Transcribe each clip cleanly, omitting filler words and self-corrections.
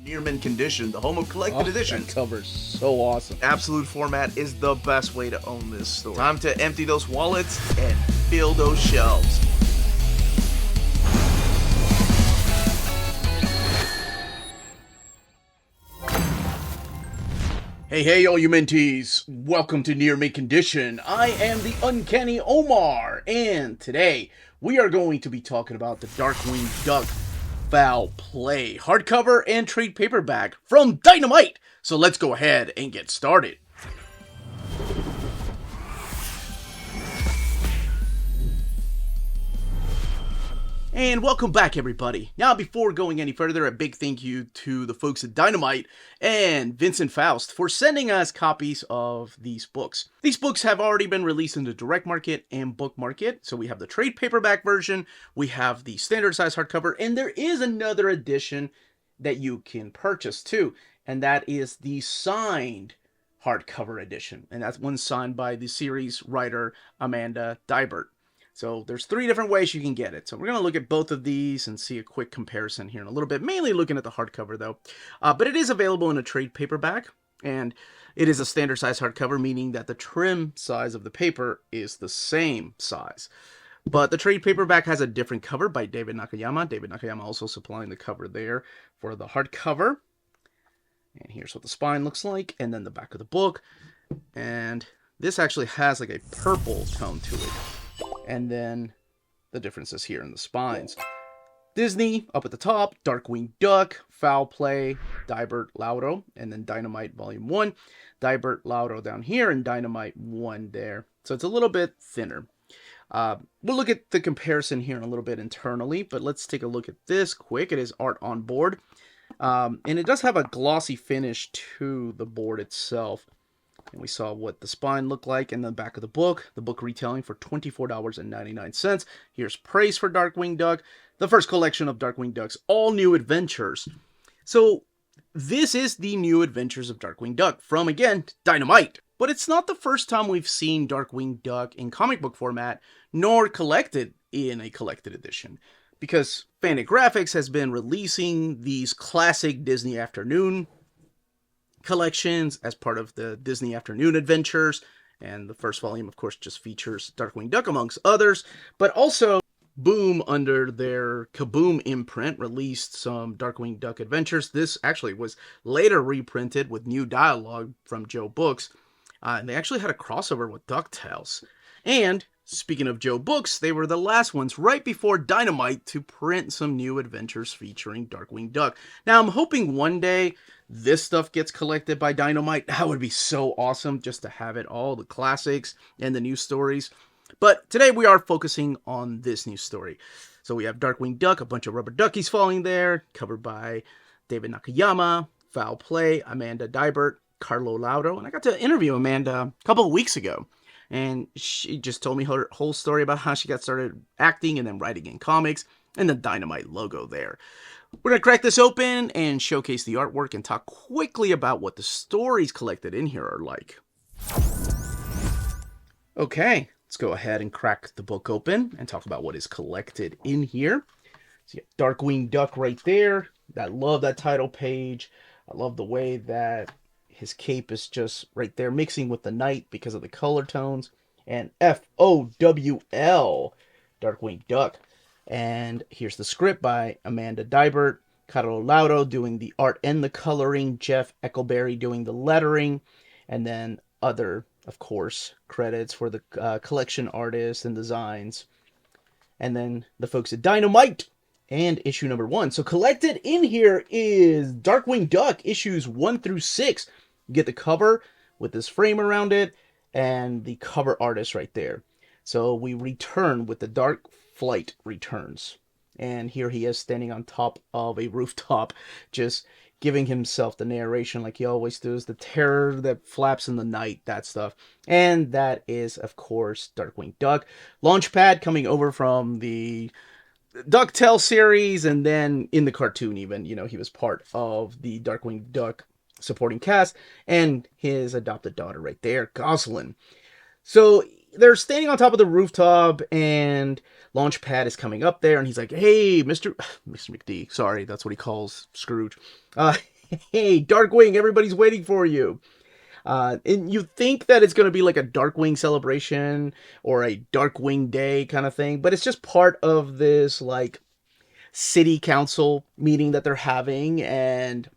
Near mint condition, the home of collected edition. That cover's so awesome. Absolute format is the best way to own this store. Time to empty those wallets and fill those shelves. Hey, all you mentees. Welcome to Near Mint Condition. I am the Uncanny Omar, and today we are going to be talking about the Darkwing Duck F.O.W.L play, hardcover and trade paperback from Dynamite. So let's go ahead and get started. And welcome back, everybody. Now, before going any further, a big thank you to the folks at Dynamite and Vincent Faust for sending us copies of these books. These books have already been released in the direct market and book market. So we have the trade paperback version, we have the standard size hardcover, and there is another edition that you can purchase too. And that is the signed hardcover edition. And that's one signed by the series writer Amanda Dibert. So there's 3 different ways you can get it. So we're going to look at both of these and see a quick comparison here in a little bit, mainly looking at the hardcover though. But it is available in a trade paperback, and it is a standard size hardcover, meaning that the trim size of the paper is the same size. But the trade paperback has a different cover by David Nakayama. David Nakayama also supplying the cover there for the hardcover. And here's what the spine looks like, and then the back of the book. And this actually has like a purple tone to it. And then the differences here in the spines. Disney up at the top, Darkwing Duck, F.O.W.L play, Dibert Lauro, and then Dynamite Volume 1. Dibert Lauro down here and Dynamite 1 there. So it's a little bit thinner. We'll look at the comparison here in a little bit internally, but let's take a look at this quick. It is art on board. And it does have a glossy finish to the board itself. And we saw what the spine looked like in the back of the book retailing for $24.99. Here's praise for Darkwing Duck, the first collection of Darkwing Duck's all new adventures. So this is the new adventures of Darkwing Duck from, again, Dynamite. But it's not the first time we've seen Darkwing Duck in comic book format, nor collected in a collected edition. Because Fantagraphics has been releasing these classic Disney Afternoon collections as part of the Disney Afternoon Adventures, and the first volume of course just features Darkwing Duck amongst others, but also Boom under their Kaboom imprint released some Darkwing Duck adventures. This actually was later reprinted with new dialogue from Joe Books, and they actually had a crossover with DuckTales. And speaking of Joe Books, they were the last ones right before Dynamite to print some new adventures featuring Darkwing Duck. Now, I'm hoping one day this stuff gets collected by Dynamite. That would be so awesome just to have it all, the classics and the new stories. But today we are focusing on this new story. So we have Darkwing Duck, a bunch of rubber duckies falling there, covered by David Nakayama, F.O.W.L play, Amanda Dibert, Carlo Lauro. And I got to interview Amanda a couple of weeks ago. And she just told me her whole story about how she got started acting and then writing in comics, and the Dynamite logo there. We're going to crack this open and showcase the artwork and talk quickly about what the stories collected in here are like. Okay, let's go ahead and crack the book open and talk about what is collected in here. So you have Darkwing Duck right there. I love that title page. I love the way that his cape is just right there mixing with the night because of the color tones. And F.O.W.L, Darkwing Duck. And here's the script by Amanda Dibert, Carlo Lauro doing the art and the coloring, Jeff Eckelberry doing the lettering, and then other, of course, credits for the collection artists and designs. And then the folks at Dynamite and issue number 1. So collected in here is Darkwing Duck issues 1 through 6. You get the cover with this frame around it and the cover artist right there. So we return with the Dark Flight returns. And here he is standing on top of a rooftop, just giving himself the narration like he always does, the terror that flaps in the night, that stuff. And that is, of course, Darkwing Duck. Launchpad coming over from the DuckTales series, and then in the cartoon even, you know, he was part of the Darkwing Duck supporting cast, and his adopted daughter right there, Goslin. So they're standing on top of the rooftop, and Launchpad is coming up there, and he's like, "Hey, Mr. McD, sorry, that's what he calls Scrooge. Uh, hey, Darkwing, everybody's waiting for you." And you think that it's going to be like a Darkwing celebration or a Darkwing Day kind of thing, but it's just part of this like city council meeting that they're having, and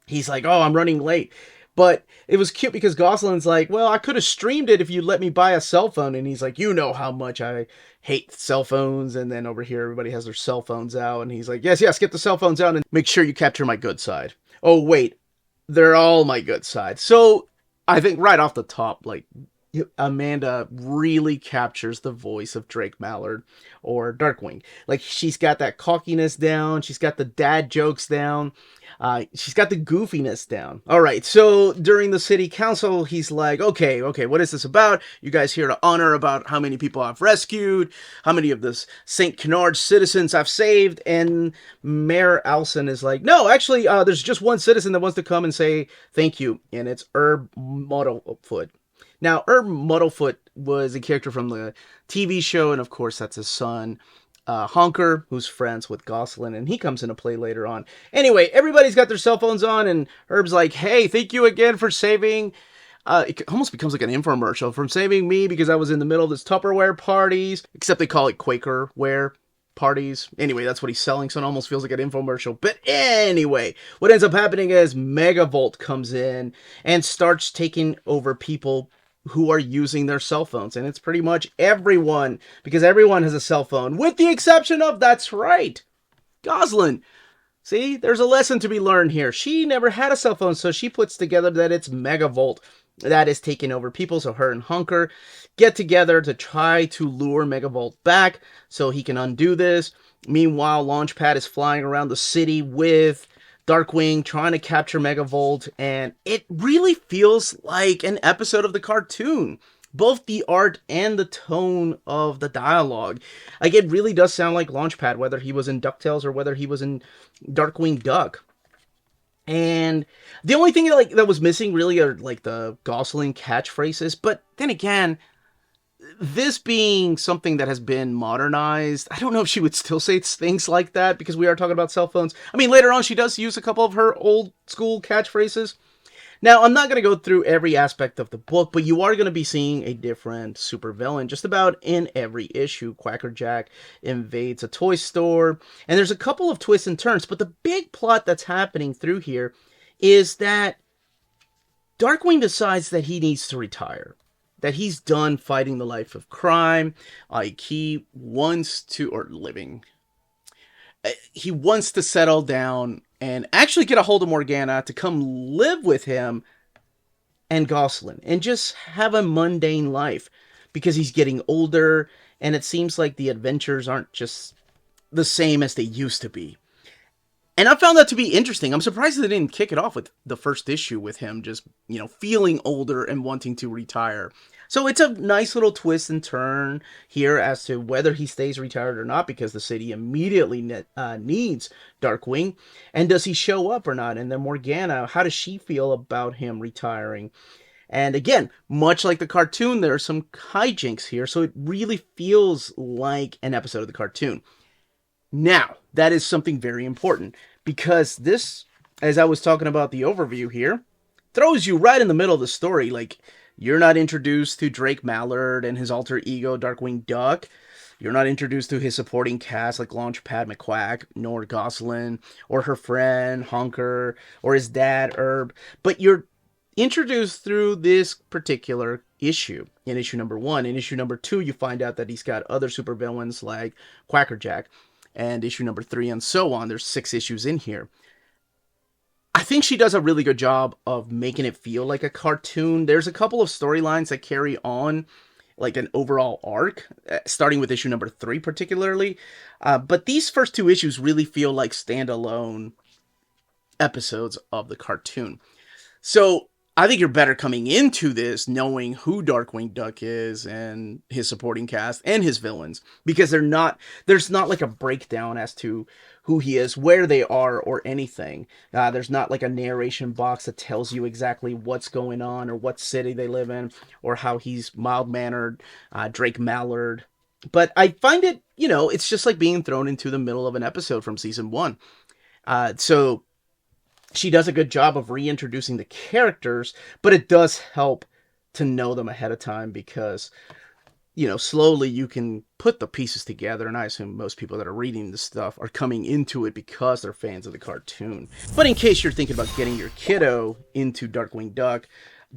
he's like, "Oh, I'm running late." But it was cute because Gosalyn's like, "Well, I could have streamed it if you let me buy a cell phone." And he's like, "You know how much I hate cell phones." And then over here, everybody has their cell phones out. And he's like, "Yes, yes, get the cell phones out and make sure you capture my good side." Oh, wait, they're all my good side. So I think right off the top, like, Amanda really captures the voice of Drake Mallard or Darkwing. Like, she's got that cockiness down. She's got the dad jokes down. She's got the goofiness down. All right, so during the city council, he's like, okay, what is this about? You guys here to honor about how many people I've rescued, how many of this St. Canard citizens I've saved? And Mayor Alson is like, no, actually, there's just one citizen that wants to come and say thank you, and it's Herb Muddlefoot. Now, Herb Muddlefoot was a character from the TV show, and of course, that's his son, Honker, who's friends with Gosalyn, and he comes into play later on. Anyway, everybody's got their cell phones on, and Herb's like, "Hey, thank you again for saving." It almost becomes like an infomercial, "from saving me because I was in the middle of this Tupperware parties," except they call it Quakerware parties. Anyway, that's what he's selling, so it almost feels like an infomercial. But anyway, what ends up happening is Megavolt comes in and starts taking over people who are using their cell phones, and it's pretty much everyone, because everyone has a cell phone, with the exception of, that's right, Gosalyn. See, there's a lesson to be learned here. She never had a cell phone, so she puts together that it's Megavolt that is taking over people, so her and Hunker get together to try to lure Megavolt back so he can undo this. Meanwhile, Launchpad is flying around the city with Darkwing trying to capture Megavolt, and it really feels like an episode of the cartoon. Both the art and the tone of the dialogue. Like, it really does sound like Launchpad, whether he was in DuckTales or whether he was in Darkwing Duck. And the only thing that was missing really are like the Gosalyn catchphrases, but then again, this being something that has been modernized, I don't know if she would still say things like that, because we are talking about cell phones. I mean, later on, she does use a couple of her old school catchphrases. Now, I'm not going to go through every aspect of the book, but you are going to be seeing a different supervillain just about in every issue. Quackerjack invades a toy store, and there's a couple of twists and turns, but the big plot that's happening through here is that Darkwing decides that he needs to retire. That he's done fighting the life of crime. He wants to, or living. He wants to settle down and actually get a hold of Morgana to come live with him and Gosalyn and just have a mundane life, because he's getting older and it seems like the adventures aren't just the same as they used to be. And I found that to be interesting. I'm surprised they didn't kick it off with the first issue with him just, feeling older and wanting to retire. So it's a nice little twist and turn here as to whether he stays retired or not, because the city immediately needs Darkwing. And does he show up or not? And then Morgana, how does she feel about him retiring? And again, much like the cartoon, there are some hijinks here, so it really feels like an episode of the cartoon. Now, that is something very important, because this, as I was talking about the overview here, throws you right in the middle of the story. Like, you're not introduced to Drake Mallard and his alter ego, Darkwing Duck. You're not introduced to his supporting cast like Launchpad McQuack, nor Gosalyn, or her friend, Honker, or his dad, Herb. But you're introduced through this particular issue, in issue number 1. In issue number 2, you find out that he's got other supervillains like Quackerjack. And issue number 3, and so on. There's 6 issues in here. I think she does a really good job of making it feel like a cartoon. There's a couple of storylines that carry on like an overall arc, starting with issue number 3 particularly. But these first 2 issues really feel like standalone episodes of the cartoon. So I think you're better coming into this knowing who Darkwing Duck is and his supporting cast and his villains, because there's not like a breakdown as to who he is, where they are, or anything. There's not like a narration box that tells you exactly what's going on or what city they live in or how he's mild-mannered, Drake Mallard. But I find it, it's just like being thrown into the middle of an episode from season 1. So she does a good job of reintroducing the characters, but it does help to know them ahead of time because, slowly you can put the pieces together, and I assume most people that are reading this stuff are coming into it because they're fans of the cartoon. But in case you're thinking about getting your kiddo into Darkwing Duck,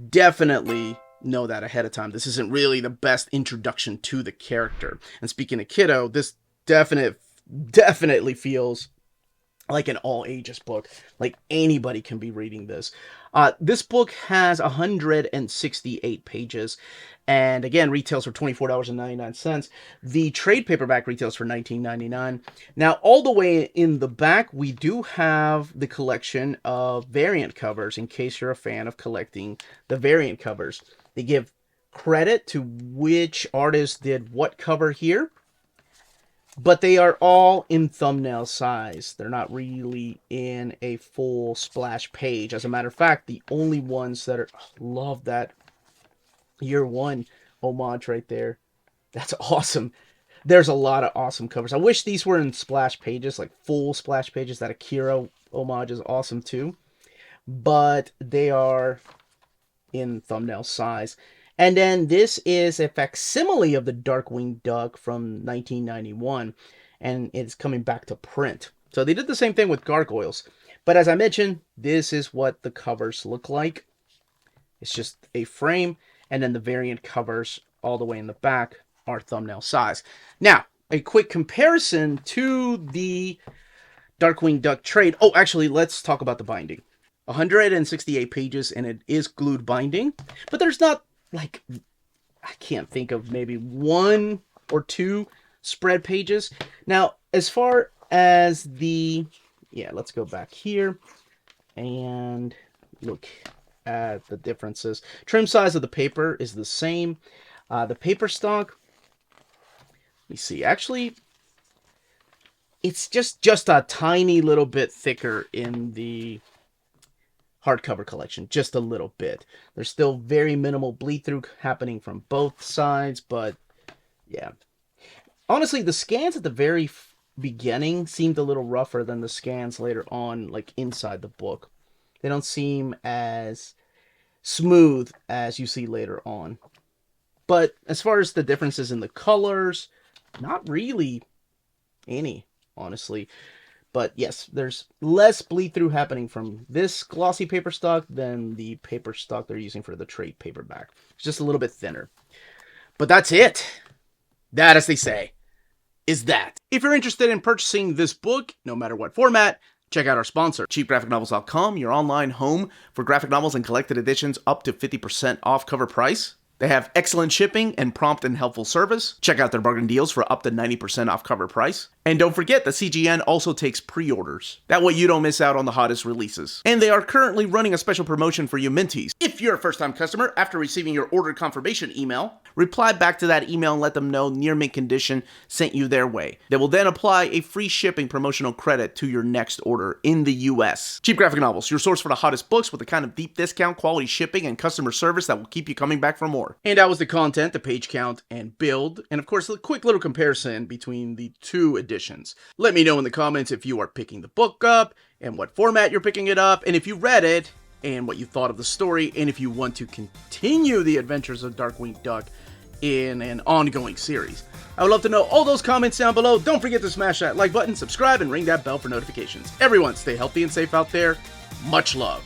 definitely know that ahead of time. This isn't really the best introduction to the character. And speaking of kiddo, this definitely feels like an all ages book. Like anybody can be reading this. This book has 168 pages, and again retails for $24.99. The trade paperback retails for $19.99. Now, all the way in the back, we do have the collection of variant covers in case you're a fan of collecting the variant covers. They give credit to which artist did what cover here, but they are all in thumbnail size. They're not really in a full splash page. As a matter of fact, the only ones that are... love that Year One homage right there. That's awesome. There's a lot of awesome covers. I wish these were in splash pages, like full splash pages. That Akira homage is awesome too. But they are in thumbnail size. And then this is a facsimile of the Darkwing Duck from 1991, and it's coming back to print. So they did the same thing with Gargoyles. But as I mentioned, this is what the covers look like. It's just a frame, and then the variant covers all the way in the back are thumbnail size. Now, a quick comparison to the Darkwing Duck trade. Oh, actually, let's talk about the binding. 168 pages, and it is glued binding, but there's not... like, I can't think of maybe 1 or 2 spread pages. Now, as far as the... yeah, let's go back here and look at the differences. Trim size of the paper is the same. The paper stock, let me see. Actually, it's just a tiny little bit thicker in the hardcover collection, just a little bit. There's still very minimal bleed through happening from both sides, but yeah. Honestly, the scans at the very beginning seemed a little rougher than the scans later on, like inside the book. They don't seem as smooth as you see later on. But as far as the differences in the colors, not really any, honestly. But yes, there's less bleed through happening from this glossy paper stock than the paper stock they're using for the trade paperback. It's just a little bit thinner. But that's it. That, as they say, is that. If you're interested in purchasing this book, no matter what format, check out our sponsor, cheapgraphicnovels.com, your online home for graphic novels and collected editions up to 50% off cover price. They have excellent shipping and prompt and helpful service. Check out their bargain deals for up to 90% off cover price. And don't forget that CGN also takes pre-orders. That way you don't miss out on the hottest releases. And they are currently running a special promotion for you Minties. If you're a first-time customer, after receiving your order confirmation email, reply back to that email and let them know Near Mint Condition sent you their way. They will then apply a free shipping promotional credit to your next order in the US. Cheap Graphic Novels, your source for the hottest books with the kind of deep discount, quality shipping, and customer service that will keep you coming back for more. And that was the content, the page count, and build, and of course a quick little comparison between the two editions. Let me know in the comments if you are picking the book up, and what format you're picking it up, and if you read it, and what you thought of the story, and if you want to continue the adventures of Darkwing Duck in an ongoing series. I would love to know all those comments down below. Don't forget to smash that like button, subscribe, and ring that bell for notifications. Everyone, stay healthy and safe out there. Much love.